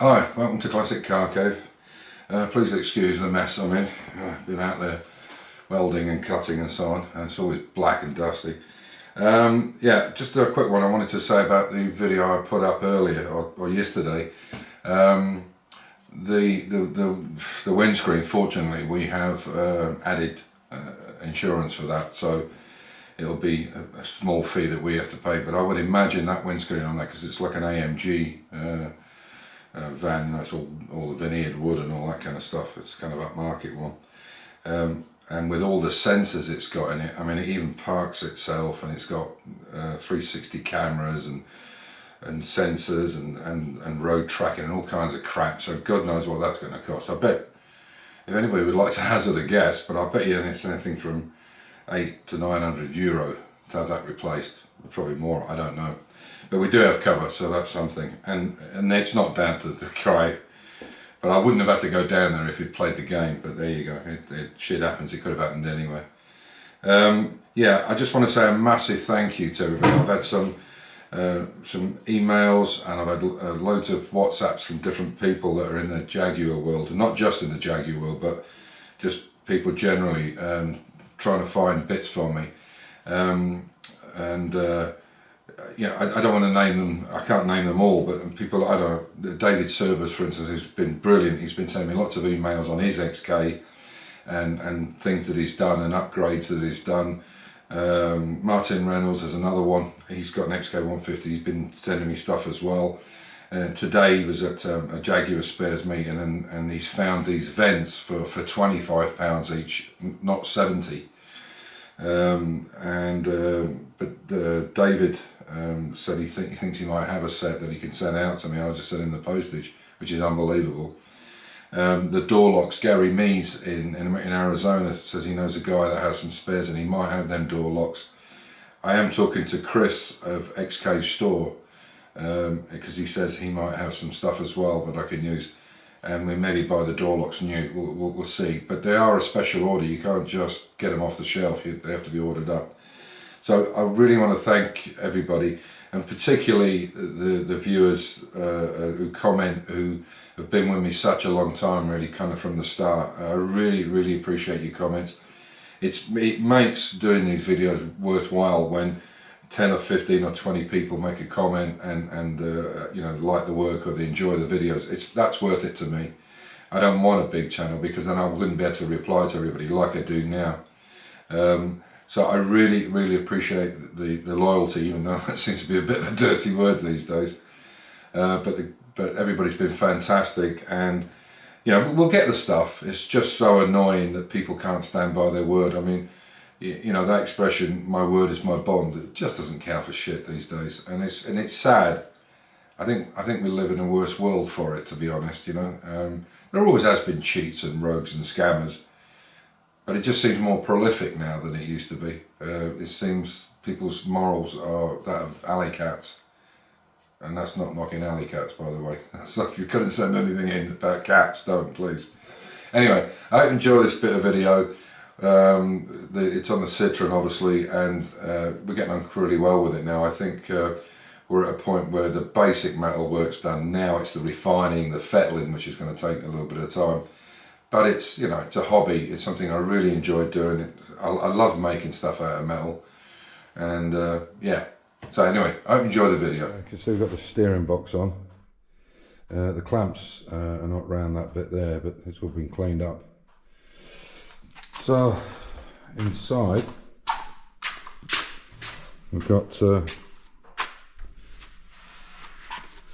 Hi, welcome to Classic Car Cave. Please excuse the mess I'm in. I've been out there welding and cutting and so on, and it's always black and dusty. Yeah, just a quick one I wanted to say about the video I put up earlier or yesterday. The windscreen, fortunately, we have added insurance for that, so it'll be a small fee that we have to pay. But I would imagine that windscreen on that, because it's like an AMG van, that's all the veneered wood and all that kind of stuff. It's kind of upmarket one, and with all the sensors it's got in it, I mean, it even parks itself, and it's got 360 cameras and sensors and road tracking and all kinds of crap. So God knows what that's going to cost. I bet if anybody would like to hazard a guess, but I bet you it's anything from €800 to €900 to have that replaced. Probably more, I don't know. But we do have cover, so that's something. And it's not down to the guy. But I wouldn't have had to go down there if he'd played the game. But there you go. Shit happens. It could have happened anyway. Yeah, I just want to say a massive thank you to everybody. I've had some emails, and I've had loads of WhatsApps from different people that are in the Jaguar world, and not just in the Jaguar world, but just people generally trying to find bits for me. You know, I don't want to name them, I can't name them all, but people, I don't know, David Serbers, for instance, who's been brilliant. He's been sending me lots of emails on his XK and things that he's done and upgrades that he's done. Martin Reynolds is another one. He's got an XK150. He's been sending me stuff as well. Today he was at a Jaguar spares meeting, and he's found these vents for £25 each, not 70. But David said he thinks he might have a set that he can send out to me. I'll just send him the postage, which is unbelievable. The door locks, Gary Mees in Arizona says he knows a guy that has some spares and he might have them door locks. I am talking to Chris of XK Store because he says he might have some stuff as well that I can use, and we maybe buy the door locks new. We'll see. But they are a special order. You can't just get them off the shelf. They have to be ordered up. So I really want to thank everybody, and particularly the viewers who comment, who have been with me such a long time, really, kind of from the start. I really appreciate your comments. It makes doing these videos worthwhile when 10 or 15 or 20 people make a comment and you know, like the work or they enjoy the videos. That's worth it to me. I don't want a big channel, because then I wouldn't be able to reply to everybody like I do now. So I really appreciate the loyalty, even though that seems to be a bit of a dirty word these days. But everybody's been fantastic, and you know, we'll get the stuff. It's just so annoying that people can't stand by their word. I mean, you know, that expression, my word is my bond, it just doesn't count for shit these days, and it's sad. I think we live in a worse world for it, to be honest. You know, there always has been cheats and rogues and scammers, but it just seems more prolific now than it used to be. It seems people's morals are that of alley cats, and that's not knocking alley cats, by the way. So if you couldn't send anything in about cats, don't, please. Anyway, I hope you enjoy this bit of video. It's on the Citroen, obviously, and we're getting on really well with it now. I think we're at a point where the basic metal work's done. Now it's the refining, the fettling, which is going to take a little bit of time. But it's, you know, it's a hobby. It's something I really enjoy doing. I love making stuff out of metal, and yeah. So anyway, I hope you enjoy the video. Okay, so we've got the steering box on. The clamps are not round that bit there, but it's all been cleaned up. So inside we've got so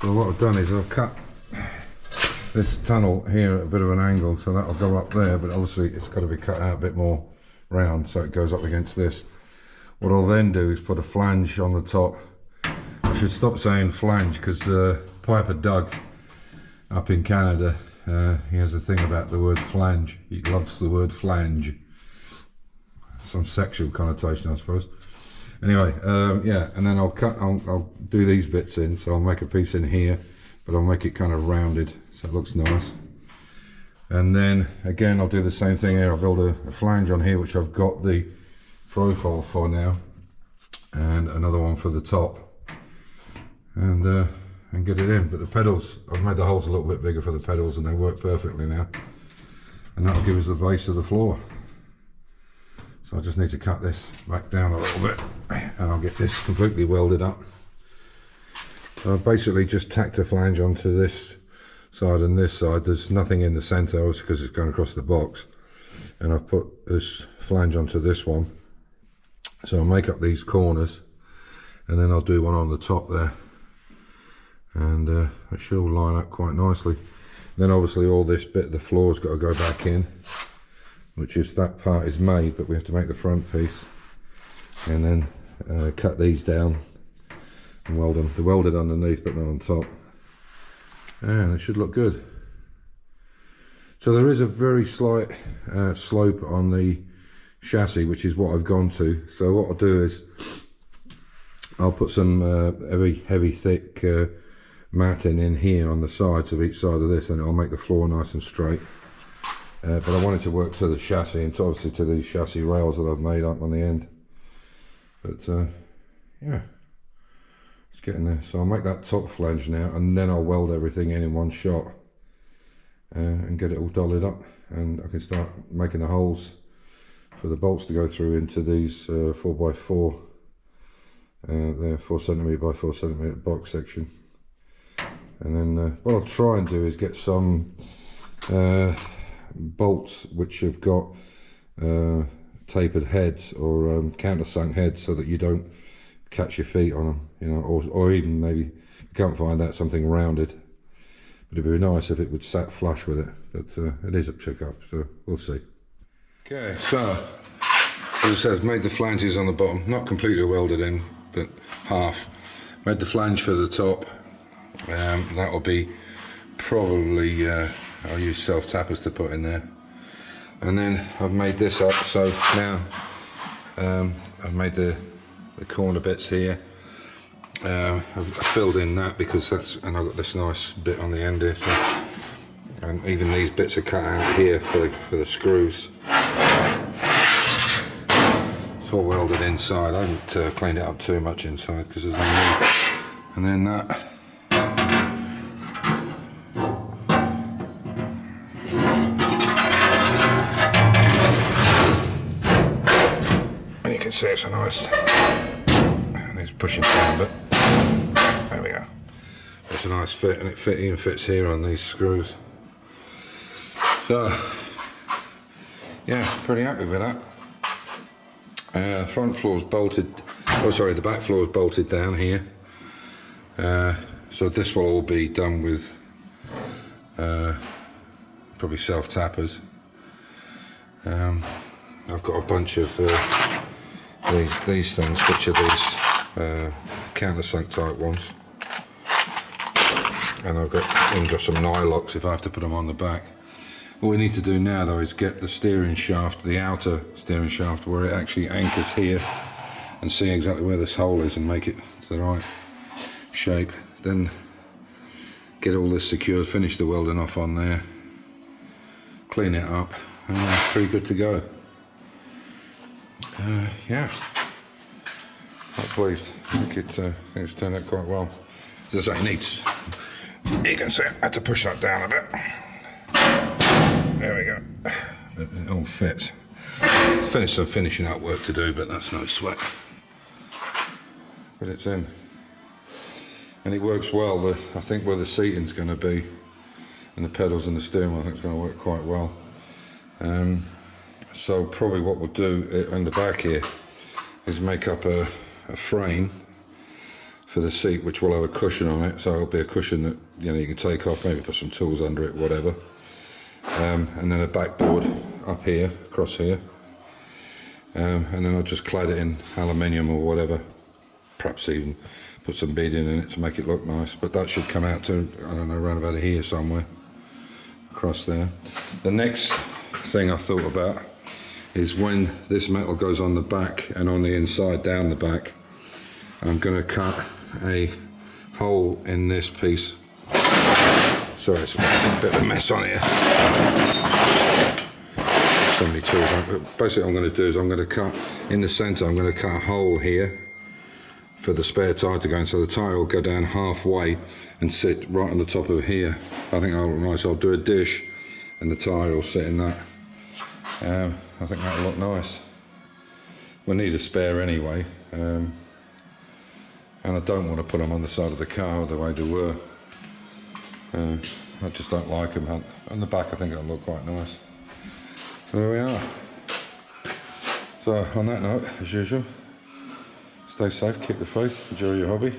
what I've done is I've cut this tunnel here at a bit of an angle, so that'll go up there, but obviously it's got to be cut out a bit more round so it goes up against this. What I'll then do is put a flange on the top. I should stop saying flange, because Piper Doug up in Canada, he has a thing about the word flange. He loves the word flange. Some sexual connotation, I suppose. Anyway, yeah, and then I'll do these bits in, so I'll make a piece in here, but I'll make it kind of rounded so it looks nice. And then again, I'll do the same thing here. I'll build a flange on here, which I've got the profile for now, and another one for the top, and and get it in. But the pedals, I've made the holes a little bit bigger for the pedals and they work perfectly now. And that'll give us the base of the floor. So I just need to cut this back down a little bit and I'll get this completely welded up. So I've basically just tacked a flange onto this side and this side. There's nothing in the centre, obviously, because it's going across the box. And I've put this flange onto this one. So I'll make up these corners and then I'll do one on the top there. And it should all line up quite nicely. Then obviously all this bit of the floor's got to go back in, which is, that part is made, but we have to make the front piece. And then cut these down and weld them. They're welded underneath but not on top. And it should look good. So there is a very slight slope on the chassis, which is what I've gone to. So what I'll do is I'll put some heavy thick matting in here on the sides of each side of this, and it'll make the floor nice and straight. But I wanted to work to the chassis and obviously to these chassis rails that I've made up on the end. But yeah, it's getting there. So I'll make that top flange now and then I'll weld everything in one shot and get it all dollied up, and I can start making the holes for the bolts to go through into these 4x4 they're 4cm by 4cm box section. And then what I'll try and do is get some bolts which have got tapered heads or countersunk heads, so that you don't catch your feet on them, you know, or even maybe, if you can't find that, something rounded. But it'd be nice if it would sat flush with it, but it is a pick-up, so we'll see. Okay, so as I said, I've made the flanges on the bottom, not completely welded in, but half. Made the flange for the top. That'll be probably, I'll use self-tappers to put in there. And then I've made this up, so now I've made the corner bits here. I've filled in that because that's, and I've got this nice bit on the end here. So, and even these bits are cut out here for the screws. It's all welded inside. I haven't cleaned it up too much inside because there's no need. And then that. And you can see it's a nice, and it's pushing down, but there we go. It's a nice fit, and it even fits here on these screws. So yeah, pretty happy with that. Front floor's bolted, oh sorry, the back floor is bolted down here. So this will all be done with probably self-tappers. I've got a bunch of these things, which are these countersunk type ones. And I've got some nylocks if I have to put them on the back. What we need to do now though is get the steering shaft, the outer steering shaft, where it actually anchors here, and see exactly where this hole is and make it to the right shape. Then get all this secured, finish the welding off on there, clean it up, and pretty good to go. Yeah, quite pleased. I think it's turned out quite well. As I say, it needs, you can see I had to push that down a bit. There we go. It all fits. Finished some finishing up work to do, but that's no sweat. But it's in. And it works well. I think where the seating's going to be, and the pedals and the steering wheel, I think it's going to work quite well. So probably what we'll do in the back here is make up a frame for the seat, which will have a cushion on it. So it'll be a cushion that, you know, you can take off, maybe put some tools under it, whatever. And then a backboard up here, across here. And then I'll just clad it in aluminium or whatever. Perhaps even put some beading in it to make it look nice. But that should come out to, I don't know, around about here somewhere. Across there. The next thing I thought about is when this metal goes on the back and on the inside down the back, I'm going to cut a hole in this piece. Sorry, it's a bit of a mess on here. So many tools. But basically what I'm going to do is I'm going to cut, in the centre, I'm going to cut a hole here for the spare tyre to go in, so the tyre will go down halfway, and sit right on the top of here. I think that'll look nice. I'll do a dish and the tyre will sit in that. I think that'll look nice. We'll need a spare anyway, and I don't want to put them on the side of the car the way they were. I just don't like them. On the back I think it'll look quite nice. So there we are. So on that note, as usual, stay safe, keep the faith, enjoy your hobby.